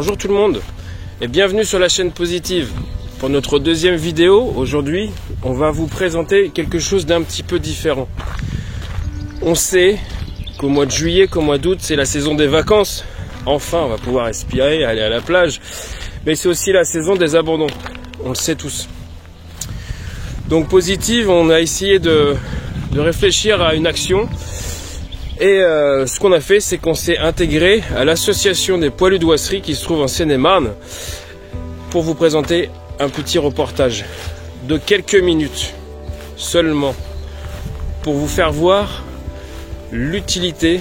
Bonjour tout le monde et bienvenue sur la chaîne Positive. Pour notre deuxième vidéo, aujourd'hui, on va vous présenter quelque chose d'un petit peu différent. On sait qu'au mois de juillet, qu'au mois d'août, c'est la saison des vacances. Enfin, on va pouvoir respirer, aller à la plage. Mais c'est aussi la saison des abandons. On le sait tous. Donc Positive, on a essayé de réfléchir à une action. Et ce qu'on a fait, c'est qu'on s'est intégré à l'association des poilus d'Ouassery qui se trouve en Seine-et-Marne pour vous présenter un petit reportage de quelques minutes seulement pour vous faire voir l'utilité,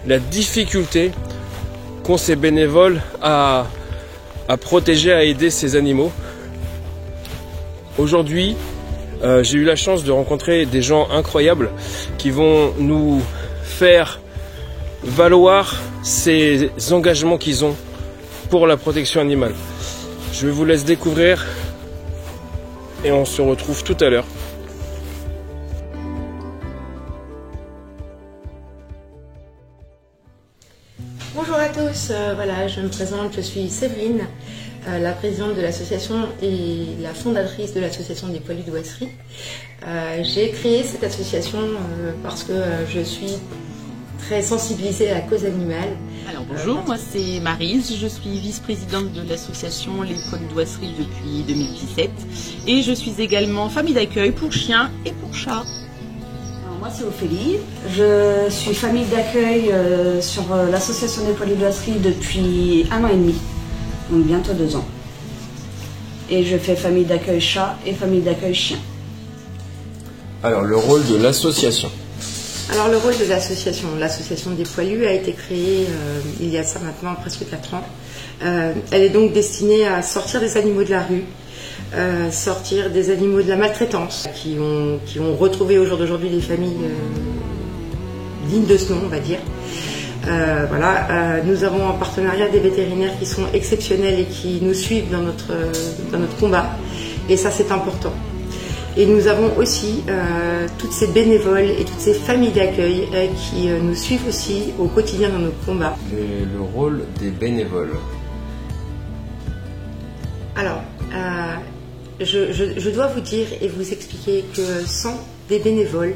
la difficulté qu'ont ces bénévoles à protéger, à aider ces animaux. Aujourd'hui, j'ai eu la chance de rencontrer des gens incroyables qui vont nous faire valoir ces engagements qu'ils ont pour la protection animale. Je vous laisse découvrir et on se retrouve tout à l'heure. Bonjour à tous, voilà, je me présente, je suis Séverine, la présidente de l'association et la fondatrice de l'association des poilus d'Ouassery. J'ai créé cette association parce que je suis très sensibilisée à la cause animale. Alors bonjour, moi c'est Maryse, je suis vice-présidente de l'association Les Poilus d'Ouassery depuis 2017 et je suis également famille d'accueil pour chiens et pour chats. Moi c'est Ophélie, je suis famille d'accueil sur l'association des poilus d'Ouassery depuis 1 an et demi, donc bientôt 2 ans. Et je fais famille d'accueil chat et famille d'accueil chien. Alors le rôle de l'association. Alors le rôle de l'association des poilus a été créée il y a ça maintenant presque 4 ans. Elle est donc destinée à sortir des animaux de la rue, sortir des animaux de la maltraitance, qui ont retrouvé au jour d'aujourd'hui des familles dignes de ce nom, on va dire. Nous avons en partenariat des vétérinaires qui sont exceptionnels et qui nous suivent dans notre combat, et ça c'est important. Et nous avons aussi toutes ces bénévoles et toutes ces familles d'accueil qui nous suivent aussi au quotidien dans nos combats. Le rôle des bénévoles. Alors, je dois vous dire et vous expliquer que sans des bénévoles,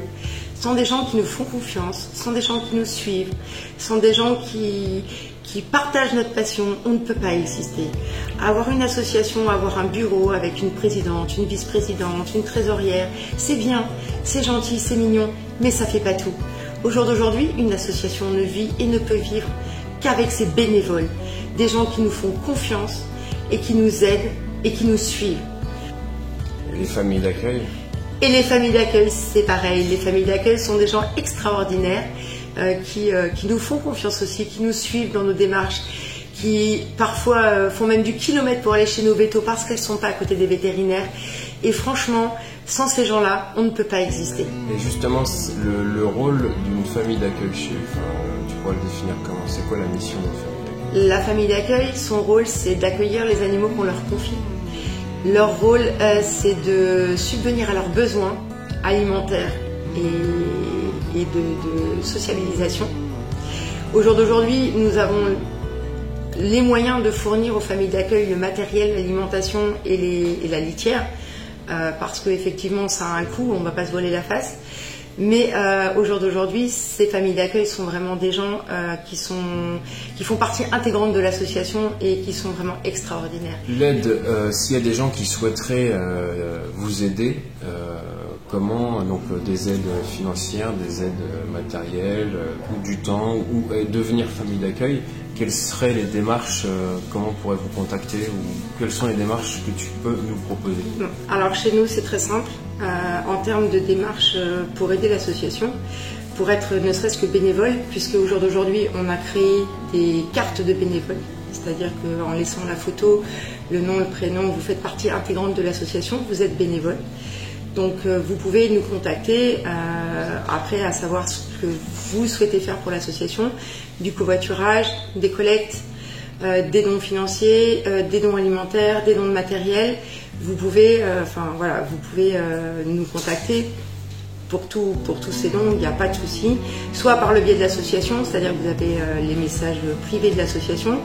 sans des gens qui nous font confiance, sans des gens qui nous suivent, sans des gens qui partagent notre passion, on ne peut pas exister. Avoir une association, avoir un bureau avec une présidente, une vice-présidente, une trésorière, c'est bien, c'est gentil, c'est mignon, mais ça ne fait pas tout. Au jour d'aujourd'hui, une association ne vit et ne peut vivre qu'avec ses bénévoles, des gens qui nous font confiance et qui nous aident et qui nous suivent. Les familles d'accueil. Et les familles d'accueil, c'est pareil. Les familles d'accueil sont des gens extraordinaires qui nous font confiance aussi, qui nous suivent dans nos démarches, qui parfois font même du kilomètre pour aller chez nos vétos parce qu'elles ne sont pas à côté des vétérinaires. Et franchement, sans ces gens-là, on ne peut pas exister. Et justement, le rôle d'une famille d'accueil, tu pourrais le définir comment? C'est quoi la mission d'une famille d'accueil? La famille d'accueil, son rôle, c'est d'accueillir les animaux qu'on leur confie. Leur rôle, c'est de subvenir à leurs besoins alimentaires et de sociabilisation. Au jour d'aujourd'hui, nous avons les moyens de fournir aux familles d'accueil le matériel, l'alimentation et la litière, parce qu'effectivement, ça a un coût, on ne va pas se voiler la face. Mais au jour d'aujourd'hui, ces familles d'accueil sont vraiment des gens qui font partie intégrante de l'association et qui sont vraiment extraordinaires. L'aide, s'il y a des gens qui souhaiteraient vous aider, comment, donc des aides financières, des aides matérielles, ou du temps, ou devenir famille d'accueil, quelles seraient les démarches, comment on pourrait vous contacter, ou quelles sont les démarches que tu peux nous proposer? Alors chez nous, c'est très simple. En termes de démarches pour aider l'association, pour être ne serait-ce que bénévole, puisque au jour d'aujourd'hui, on a créé des cartes de bénévoles. C'est-à-dire qu'en laissant la photo, le nom, le prénom, vous faites partie intégrante de l'association, vous êtes bénévole. Donc vous pouvez nous contacter après à savoir ce que vous souhaitez faire pour l'association, du covoiturage, des collectes, des dons financiers, des dons alimentaires, des dons de matériel. Vous pouvez, nous contacter pour tous ces dons, il n'y a pas de souci. Soit par le biais de l'association, c'est-à-dire que vous avez les messages privés de l'association.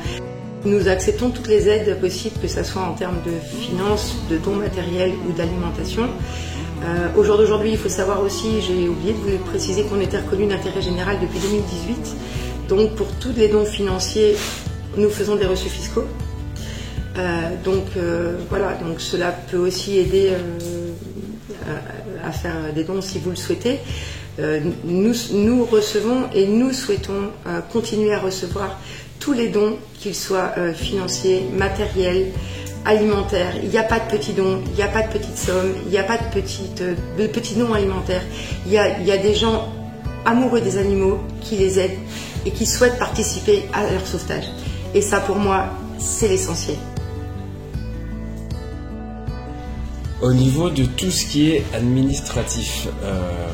nous acceptons toutes les aides possibles, que ce soit en termes de finances, de dons matériels ou d'alimentation. Au jour d'aujourd'hui, il faut savoir aussi, j'ai oublié de vous préciser qu'on était reconnu d'intérêt général depuis 2018. Donc pour tous les dons financiers, nous faisons des reçus fiscaux. Voilà, donc cela peut aussi aider à faire des dons si vous le souhaitez. Nous recevons et nous souhaitons continuer à recevoir tous les dons, qu'ils soient financiers, matériels, alimentaires. Il n'y a pas de petits dons, il n'y a pas de petites sommes, il n'y a pas de petits dons alimentaires. Il y a des gens amoureux des animaux qui les aident et qui souhaitent participer à leur sauvetage. Et ça, pour moi, c'est l'essentiel. Au niveau de tout ce qui est administratif,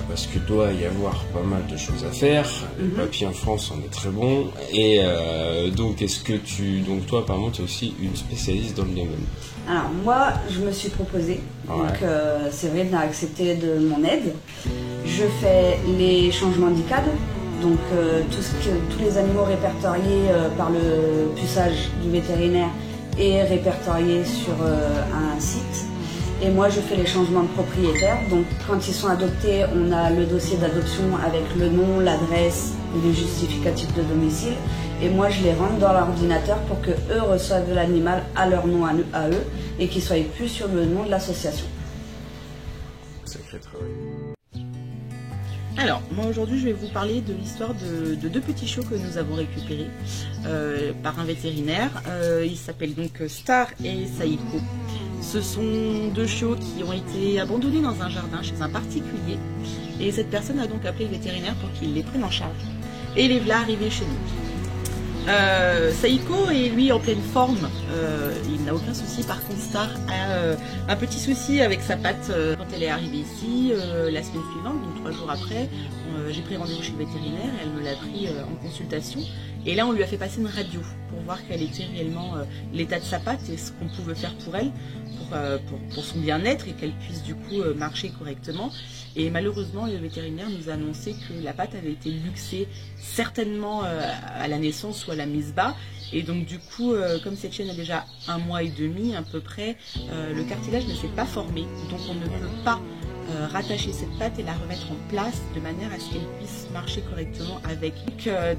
parce que doit y avoir pas mal de choses à faire, le papier en France on est très bon, et donc est-ce que donc toi apparemment tu es aussi une spécialiste dans le domaine? Alors moi je me suis proposée, donc Séverine a accepté de mon aide. Je fais les changements d'ICAD, donc tous les animaux répertoriés par le puçage du vétérinaire et répertoriés sur un site. Et moi, je fais les changements de propriétaire. Donc, quand ils sont adoptés, on a le dossier d'adoption avec le nom, l'adresse et le justificatif de domicile. Et moi, je les rentre dans l'ordinateur pour que eux reçoivent l'animal à leur nom à eux et qu'ils ne soient plus sur le nom de l'association. Sacré travail. Alors, moi aujourd'hui je vais vous parler de l'histoire de deux petits chiots que nous avons récupérés par un vétérinaire. Ils s'appellent donc Star et Saïko. Ce sont deux chiots qui ont été abandonnés dans un jardin chez un particulier. Et cette personne a donc appelé le vétérinaire pour qu'il les prenne en charge. Et les voilà arrivés chez nous. Saïko est lui en pleine forme, il n'a aucun souci. Par contre Star a un petit souci avec sa patte quand elle est arrivée ici. La semaine suivante, donc 3 jours après, j'ai pris rendez-vous chez le vétérinaire, elle me l'a pris en consultation et là on lui a fait passer une radio pour voir quel était réellement l'état de sa patte et ce qu'on pouvait faire pour elle, pour son bien-être et qu'elle puisse du coup marcher correctement. Et malheureusement, le vétérinaire nous a annoncé que la patte avait été luxée certainement à la naissance ou à la mise bas. Et donc du coup, comme cette chienne a déjà 1 mois et demi à peu près, le cartilage ne s'est pas formé. Donc on ne peut pas rattacher cette patte et la remettre en place de manière à ce qu'elle puisse marcher correctement avec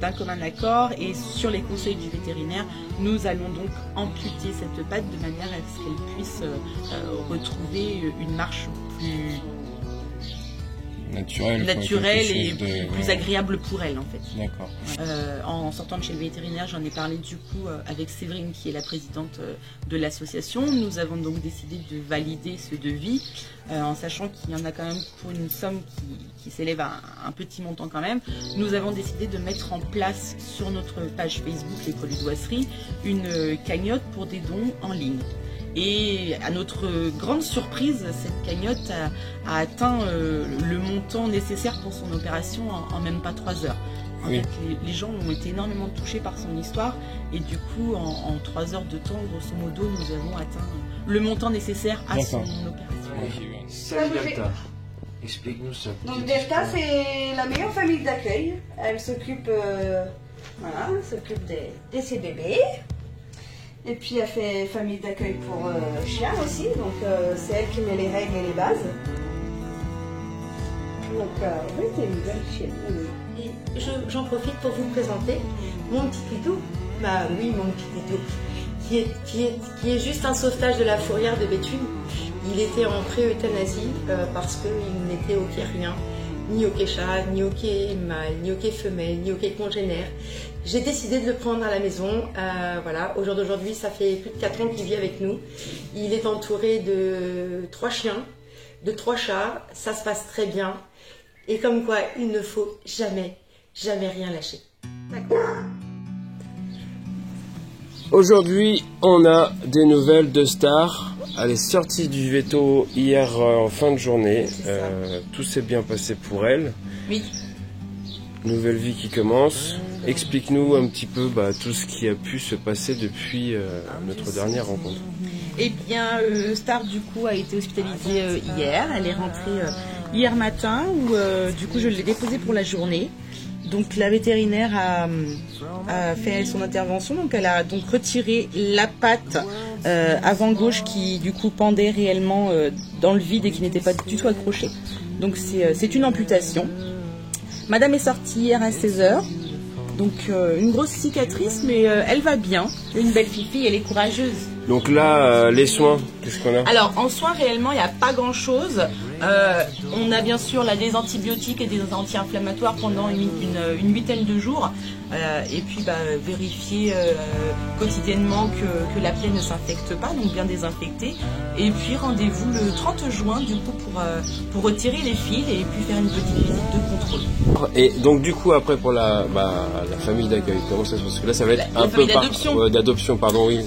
d'un commun accord. Et sur les conseils du vétérinaire, nous allons donc amputer cette patte de manière à ce qu'elle puisse retrouver une marche plus naturelle et plus agréable pour elle en fait. D'accord. En sortant de chez le vétérinaire, j'en ai parlé du coup avec Séverine qui est la présidente de l'association. Nous avons donc décidé de valider ce devis en sachant qu'il y en a quand même pour une somme qui s'élève à un petit montant quand même. Nous avons décidé de mettre en place sur notre page Facebook Les Polidoiseries une cagnotte pour des dons en ligne. Et à notre grande surprise, cette cagnotte a atteint le montant nécessaire pour son opération en même pas 3 heures. En fait, les gens ont été énormément touchés par son histoire et du coup, en 3 heures de temps, grosso modo, nous avons atteint le montant nécessaire à son opération. Salut Delta, explique-nous ça. Donc Delta, c'est la meilleure famille d'accueil. Elle s'occupe de ses bébés. Et puis elle fait famille d'accueil pour chiens aussi, donc c'est elle qui met les règles et les bases. Donc oui, c'est une belle chienne. Et j'en profite pour vous présenter mon petit Pidou. Bah oui, mon petit Pidou, qui est juste un sauvetage de la fourrière de Béthune. Il était en pré-euthanasie parce qu'il n'était ok rien, ni ok chat, ni ok mâle, ni ok femelle, ni ok congénère. J'ai décidé de le prendre à la maison. Voilà, au jour d'aujourd'hui, ça fait plus de 4 ans qu'il vit avec nous. Il est entouré de 3 chiens, de 3 chats. Ça se passe très bien. Et comme quoi, il ne faut jamais, jamais rien lâcher. D'accord. Aujourd'hui, on a des nouvelles de Star. Elle est sortie du veto hier en fin de journée. Tout s'est bien passé pour elle. Oui. Nouvelle vie qui commence. Explique-nous un petit peu tout ce qui a pu se passer depuis notre dernière rencontre. Eh bien, Star du coup a été hospitalisée hier. Elle est rentrée hier matin où du coup je l'ai déposée pour la journée. Donc la vétérinaire a fait son intervention, donc elle a donc retiré la patte avant gauche qui du coup pendait réellement dans le vide et qui n'était pas du tout accrochée. Donc c'est une amputation. Madame est sortie hier à 16h, donc une grosse cicatrice, mais elle va bien. Une belle fifi, elle est courageuse. Donc là, les soins, qu'est-ce qu'on a? Alors en soins réellement il n'y a pas grand chose. On a bien sûr là, des antibiotiques et des anti-inflammatoires pendant une huitaine de jours. Et puis vérifier quotidiennement que la plaie ne s'infecte pas, donc bien désinfecter. Et puis rendez-vous le 30 juin du coup pour retirer les fils et puis faire une petite visite de contrôle. Et donc du coup après pour la famille d'accueil, comment ça se passe? Parce que là ça va être un peu d'adoption, pardon, oui.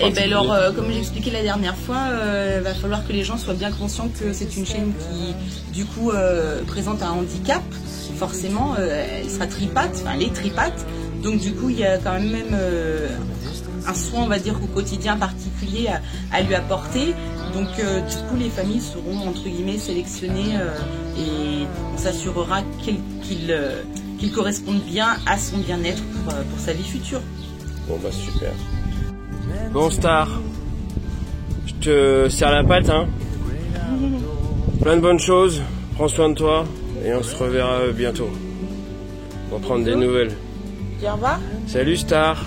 Et ben alors comme j'expliquais la dernière fois, va falloir que les gens soient bien conscients que c'est une chienne qui du coup présente un handicap. Forcément elle sera tripate, enfin elle est tripate, donc du coup il y a quand même un soin on va dire au quotidien particulier à lui apporter, donc du coup les familles seront entre guillemets sélectionnées et on s'assurera qu'il corresponde bien à son bien-être pour sa vie future. Bon bah super. Bon Star, je te serre la patte hein. Plein de bonnes choses, prends soin de toi. Et on se reverra bientôt pour prendre des nouvelles. Au revoir. Salut Star.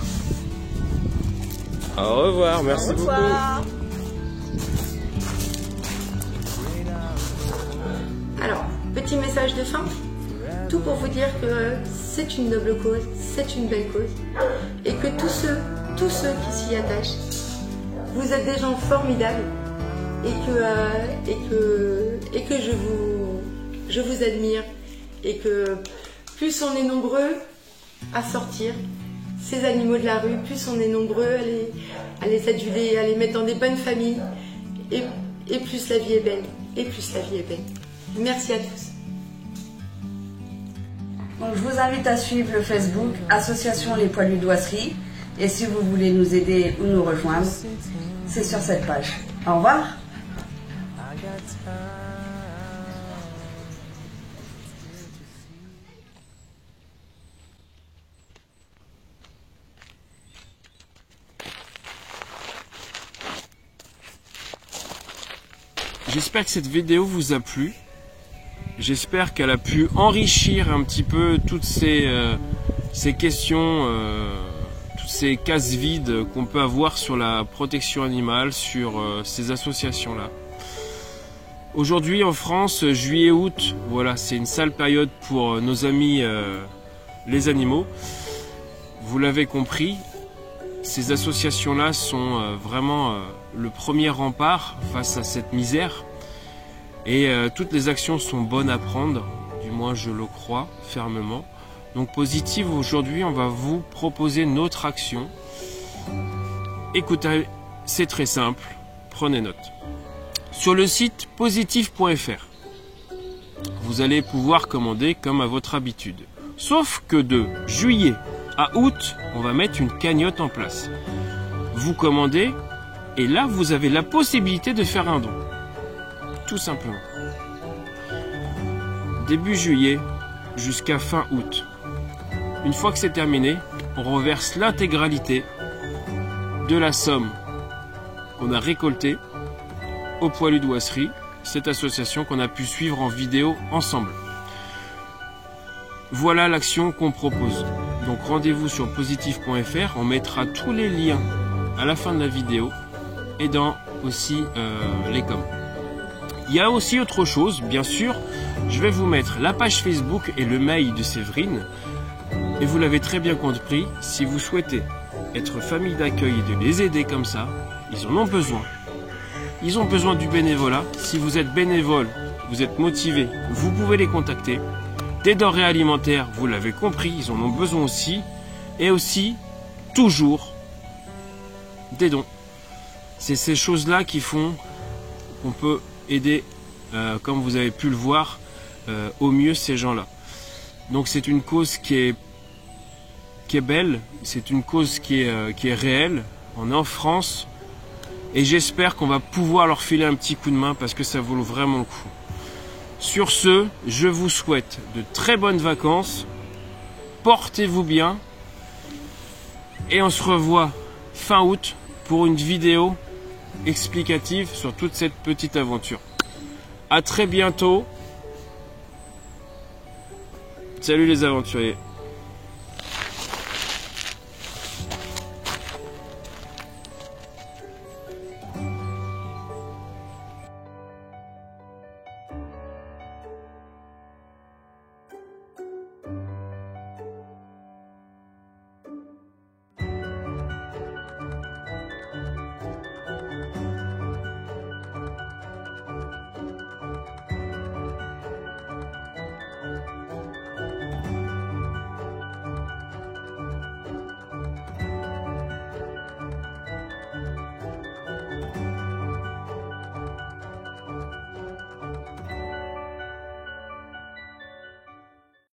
Au revoir, merci beaucoup. Alors, petit message de fin. Tout pour vous dire que c'est une noble cause, c'est une belle cause. Et que tous ceux qui s'y attachent, vous êtes des gens formidables. Et que je vous admire et que plus on est nombreux à sortir ces animaux de la rue, plus on est nombreux à les aduler, à les mettre dans des bonnes familles et plus la vie est belle. Et plus la vie est belle. Merci à tous. Donc, je vous invite à suivre le Facebook Association Les Poilus d'Oisserie et si vous voulez nous aider ou nous rejoindre, c'est sur cette page. Au revoir. J'espère que cette vidéo vous a plu. J'espère qu'elle a pu enrichir un petit peu toutes ces questions, toutes ces cases vides qu'on peut avoir sur la protection animale, sur ces associations-là. Aujourd'hui en France, juillet-août, voilà, c'est une sale période pour nos amis les animaux. Vous l'avez compris, ces associations-là sont vraiment le premier rempart face à cette misère. Et toutes les actions sont bonnes à prendre, du moins je le crois fermement. Donc Positive, aujourd'hui on va vous proposer notre action. Écoutez, c'est très simple, prenez note. Sur le site positive.fr, vous allez pouvoir commander comme à votre habitude. Sauf que de juillet à août, on va mettre une cagnotte en place. Vous commandez et là vous avez la possibilité de faire un don. Tout simplement. Début juillet jusqu'à fin août. Une fois que c'est terminé, on reverse l'intégralité de la somme qu'on a récoltée au Poilus d'Oisserie, cette association qu'on a pu suivre en vidéo ensemble. Voilà l'action qu'on propose. Donc rendez-vous sur positive.fr, on mettra tous les liens à la fin de la vidéo et dans aussi les coms. Il y a aussi autre chose, bien sûr, je vais vous mettre la page Facebook et le mail de Séverine. Et vous l'avez très bien compris, si vous souhaitez être famille d'accueil et de les aider comme ça, ils en ont besoin. Ils ont besoin du bénévolat. Si vous êtes bénévole, vous êtes motivé, vous pouvez les contacter. Des denrées alimentaires, vous l'avez compris, ils en ont besoin aussi. Et aussi, toujours, des dons. C'est ces choses-là qui font qu'on peut aider, comme vous avez pu le voir, au mieux ces gens-là. Donc c'est une cause qui est belle, c'est une cause qui est réelle. On est en France et j'espère qu'on va pouvoir leur filer un petit coup de main parce que ça vaut vraiment le coup. Sur ce, je vous souhaite de très bonnes vacances portez-vous bien. Et on se revoit fin août pour une vidéo explicative sur toute cette petite aventure. À très bientôt. Salut les aventuriers.